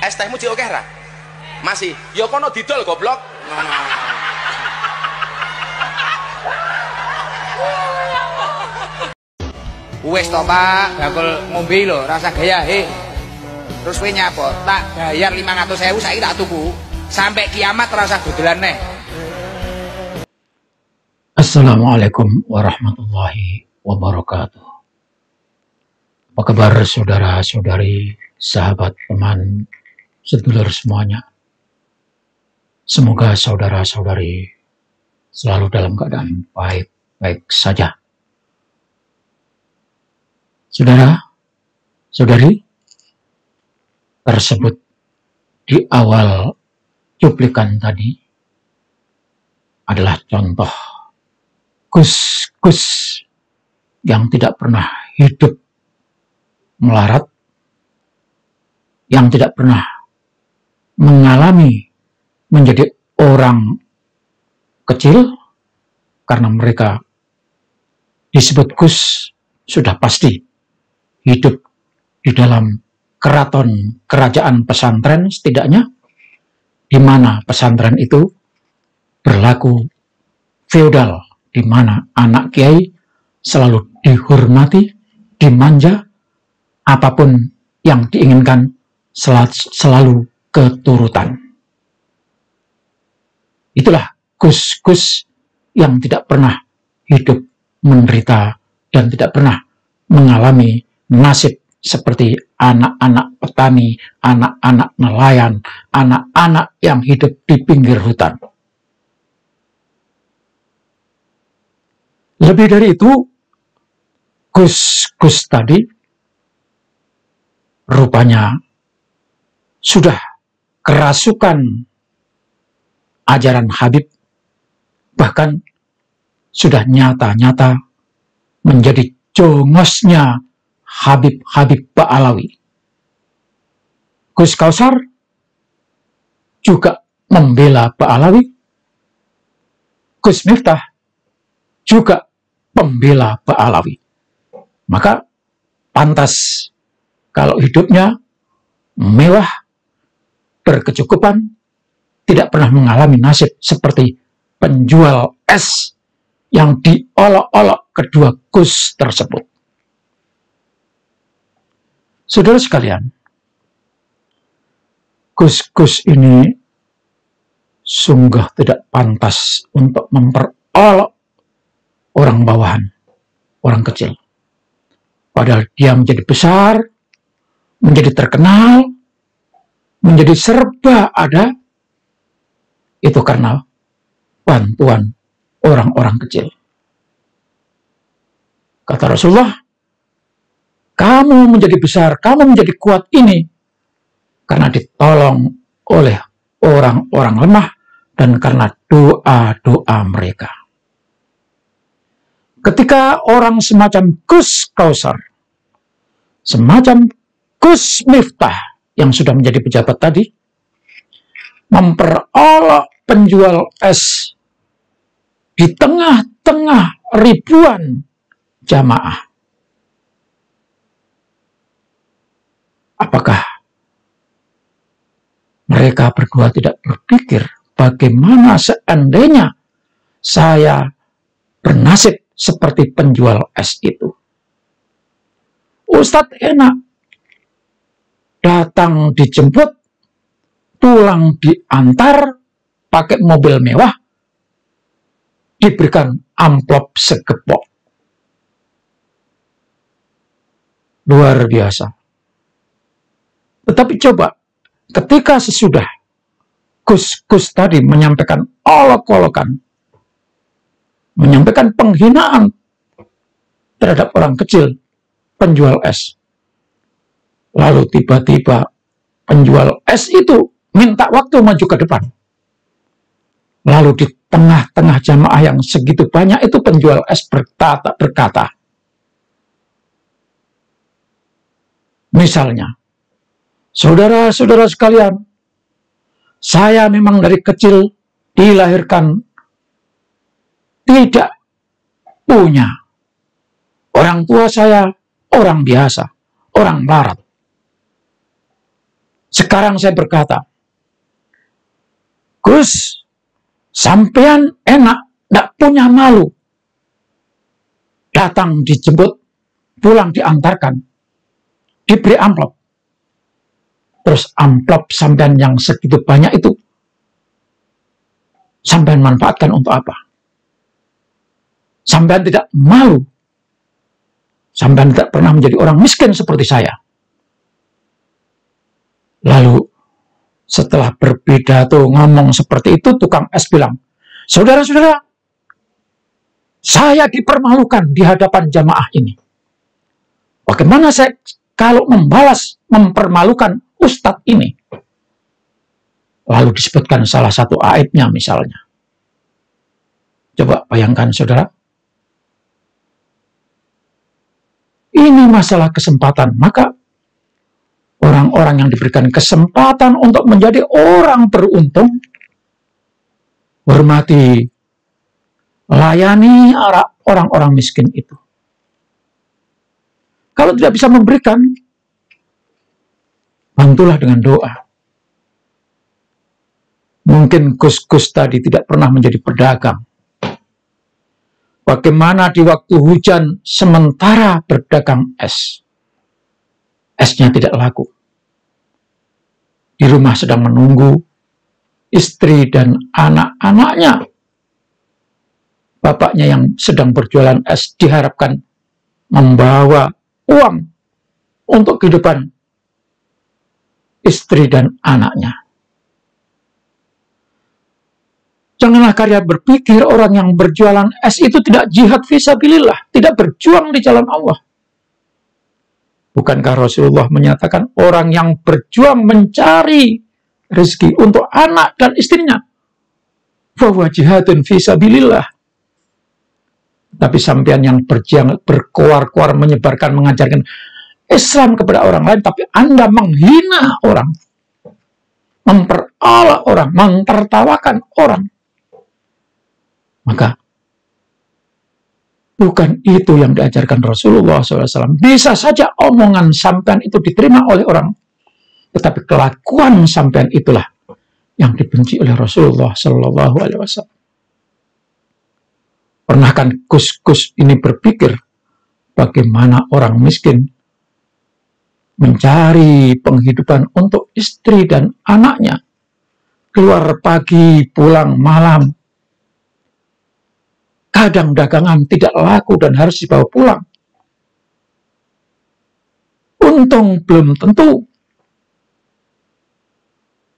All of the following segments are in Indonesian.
Es tehmu cek oke ra? Masih. Ya kono didol goblok. Wes to Pak, bakul ngombe lho, rasa gaya he. Terus kowe nyapa? Tak bayar 500.000 saiki tak tuku. Sampai kiamat rasa dodolan neh. Assalamualaikum warahmatullahi wabarakatuh. Apa kabar saudara-saudari, sahabat, teman, sedulur semuanya? Semoga saudara-saudari selalu dalam keadaan baik-baik saja. Saudara-saudari, tersebut di awal cuplikan tadi adalah contoh Gus-gus yang tidak pernah hidup melarat, yang tidak pernah mengalami menjadi orang kecil, karena mereka disebut Gus sudah pasti hidup di dalam keraton kerajaan pesantren, setidaknya di mana pesantren itu berlaku feodal, di mana anak kiai selalu dihormati, dimanja, apapun yang diinginkan selalu keturutan. Itulah Gus-gus yang tidak pernah hidup menderita dan tidak pernah mengalami nasib seperti anak-anak petani, anak-anak nelayan, anak-anak yang hidup di pinggir hutan. Lebih dari itu, Gus-gus tadi rupanya sudah kerasukan ajaran Habib, bahkan sudah nyata-nyata menjadi jongosnya Habib Ba'alawi. Gus Kausar juga membela Ba'alawi. Gus Miftah juga pembela Ba'alawi. Maka pantas kalau hidupnya mewah, berkecukupan, tidak pernah mengalami nasib seperti penjual es yang diolok-olok kedua Gus tersebut. Saudara sekalian, Gus-gus ini sungguh tidak pantas untuk memperolok orang bawahan, orang kecil. Padahal dia menjadi besar, menjadi terkenal, menjadi serba ada, itu karena bantuan orang-orang kecil. Kata Rasulullah, kamu menjadi besar, kamu menjadi kuat ini karena ditolong oleh orang-orang lemah dan karena doa-doa mereka. Ketika orang semacam Gus Kausar, semacam Gus Miftah yang sudah menjadi pejabat tadi, memperolok penjual es di tengah-tengah ribuan jamaah, apakah mereka berdua tidak berpikir bagaimana seandainya saya bernasib seperti penjual es itu? Ustadz enak, datang dijemput, pulang diantar, pakai mobil mewah, diberikan amplop segepok. Luar biasa. Tetapi coba, ketika sesudah Gus-gus tadi menyampaikan olok-olokan, menyampaikan penghinaan terhadap orang kecil, penjual es, lalu tiba-tiba penjual es itu minta waktu maju ke depan. Lalu di tengah-tengah jamaah yang segitu banyak itu penjual es berkata, misalnya, saudara-saudara sekalian, saya memang dari kecil dilahirkan tidak punya. Orang tua saya orang biasa, orang melarat. Sekarang saya berkata, Gus, sampean enak, tidak punya malu. Datang dijemput, pulang diantarkan, diberi amplop. Terus amplop sampean yang segitu banyak itu, sampean manfaatkan untuk apa? Sampean tidak malu. Sampean tidak pernah menjadi orang miskin seperti saya. Lalu setelah berpidato ngomong seperti itu, tukang es bilang, saudara-saudara, saya dipermalukan di hadapan jamaah ini. Bagaimana saya kalau membalas, mempermalukan ustadz ini? Lalu disebutkan salah satu aibnya misalnya. Coba bayangkan saudara. Ini masalah kesempatan. Maka orang-orang yang diberikan kesempatan untuk menjadi orang beruntung, hormati, layani orang-orang miskin itu. Kalau tidak bisa memberikan, bantulah dengan doa. Mungkin Gus-Gus tadi tidak pernah menjadi pedagang. Bagaimana di waktu hujan sementara berdagang es. Esnya tidak laku. Di rumah sedang menunggu istri dan anak-anaknya. Bapaknya yang sedang berjualan es diharapkan membawa uang untuk kehidupan istri dan anaknya. Janganlah kalian berpikir orang yang berjualan es itu tidak jihad fisabilillah, tidak berjuang di jalan Allah. Bukankah Rasulullah menyatakan orang yang berjuang mencari rezeki untuk anak dan istrinya, bahwa jihadun fisabilillah. Tapi sampean yang berjuang, berkoar-koar, menyebarkan, mengajarkan Islam kepada orang lain, tapi Anda menghina orang, memperolok orang, mentertawakan orang. Maka bukan itu yang diajarkan Rasulullah SAW. Bisa saja omongan sampean itu diterima oleh orang, tetapi kelakuan sampean itulah yang dibenci oleh Rasulullah SAW. Pernahkah Gus-Gus ini berpikir bagaimana orang miskin mencari penghidupan untuk istri dan anaknya, keluar pagi, pulang malam, kadang dagangan tidak laku dan harus dibawa pulang. Untung belum tentu,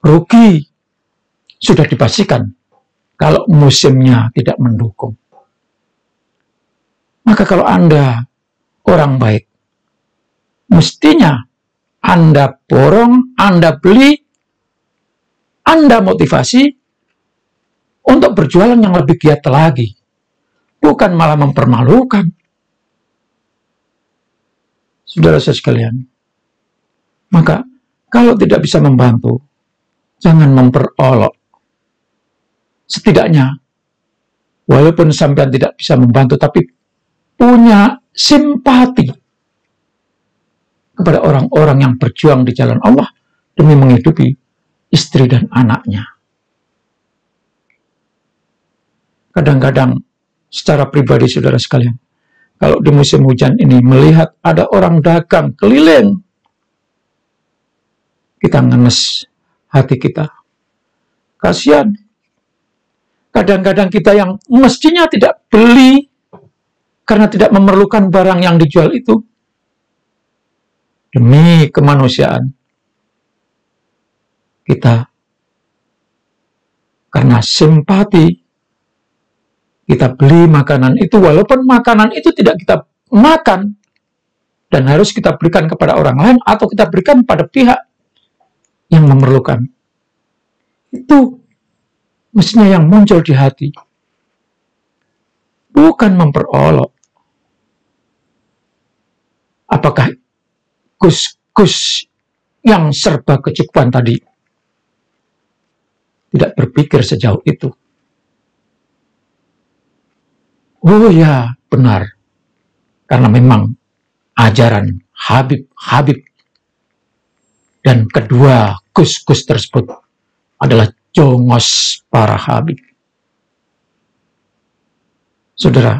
rugi sudah dipastikan kalau musimnya tidak mendukung. Maka kalau Anda orang baik, mestinya Anda borong, Anda beli, Anda motivasi untuk berjualan yang lebih giat lagi. Bukan malah mempermalukan. Saudara-saudara sekalian, maka kalau tidak bisa membantu, jangan memperolok. Setidaknya, walaupun sampean tidak bisa membantu, tapi punya simpati kepada orang-orang yang berjuang di jalan Allah demi menghidupi istri dan anaknya. Kadang-kadang secara pribadi saudara sekalian, kalau di musim hujan ini melihat ada orang dagang keliling, kita ngenes hati kita. Kasihan. Kadang-kadang kita yang mestinya tidak beli karena tidak memerlukan barang yang dijual itu, demi kemanusiaan, kita karena simpati, kita beli makanan itu, walaupun makanan itu tidak kita makan, dan harus kita berikan kepada orang lain, atau kita berikan pada pihak yang memerlukan. Itu mestinya yang muncul di hati. Bukan memperolok. Apakah Gus-Gus yang serba kecukupan tadi tidak berpikir sejauh itu? Oh ya, benar. Karena memang ajaran Habib Dan kedua Gus-Gus tersebut adalah jongos para Habib. Saudara,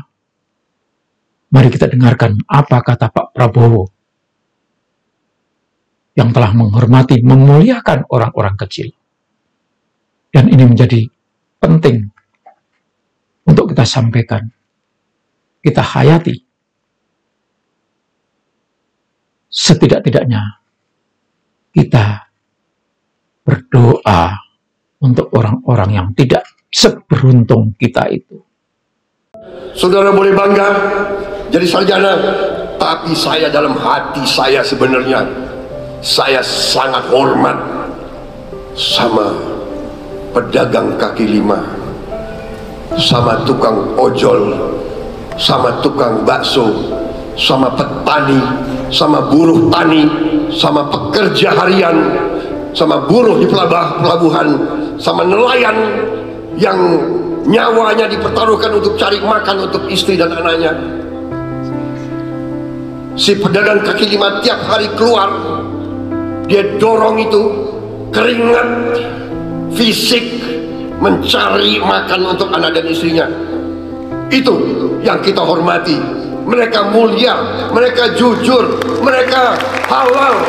mari kita dengarkan apa kata Pak Prabowo yang telah menghormati, memuliakan orang-orang kecil. Dan ini menjadi penting untuk kita sampaikan, kita hayati. Setidak-tidaknya kita berdoa untuk orang-orang yang tidak seberuntung kita itu. Saudara boleh bangga jadi sarjana, tapi saya dalam hati saya sebenarnya saya sangat hormat sama pedagang kaki lima, sama tukang ojol, sama tukang bakso, sama petani, sama buruh tani, sama pekerja harian, sama buruh di pelabuhan, sama nelayan yang nyawanya dipertaruhkan untuk cari makan untuk istri dan anaknya. Si pedagang kaki lima tiap hari keluar, dia dorong itu keringat fisik mencari makan untuk anak dan istrinya. Itu yang kita hormati. Mereka mulia, mereka jujur, mereka halal,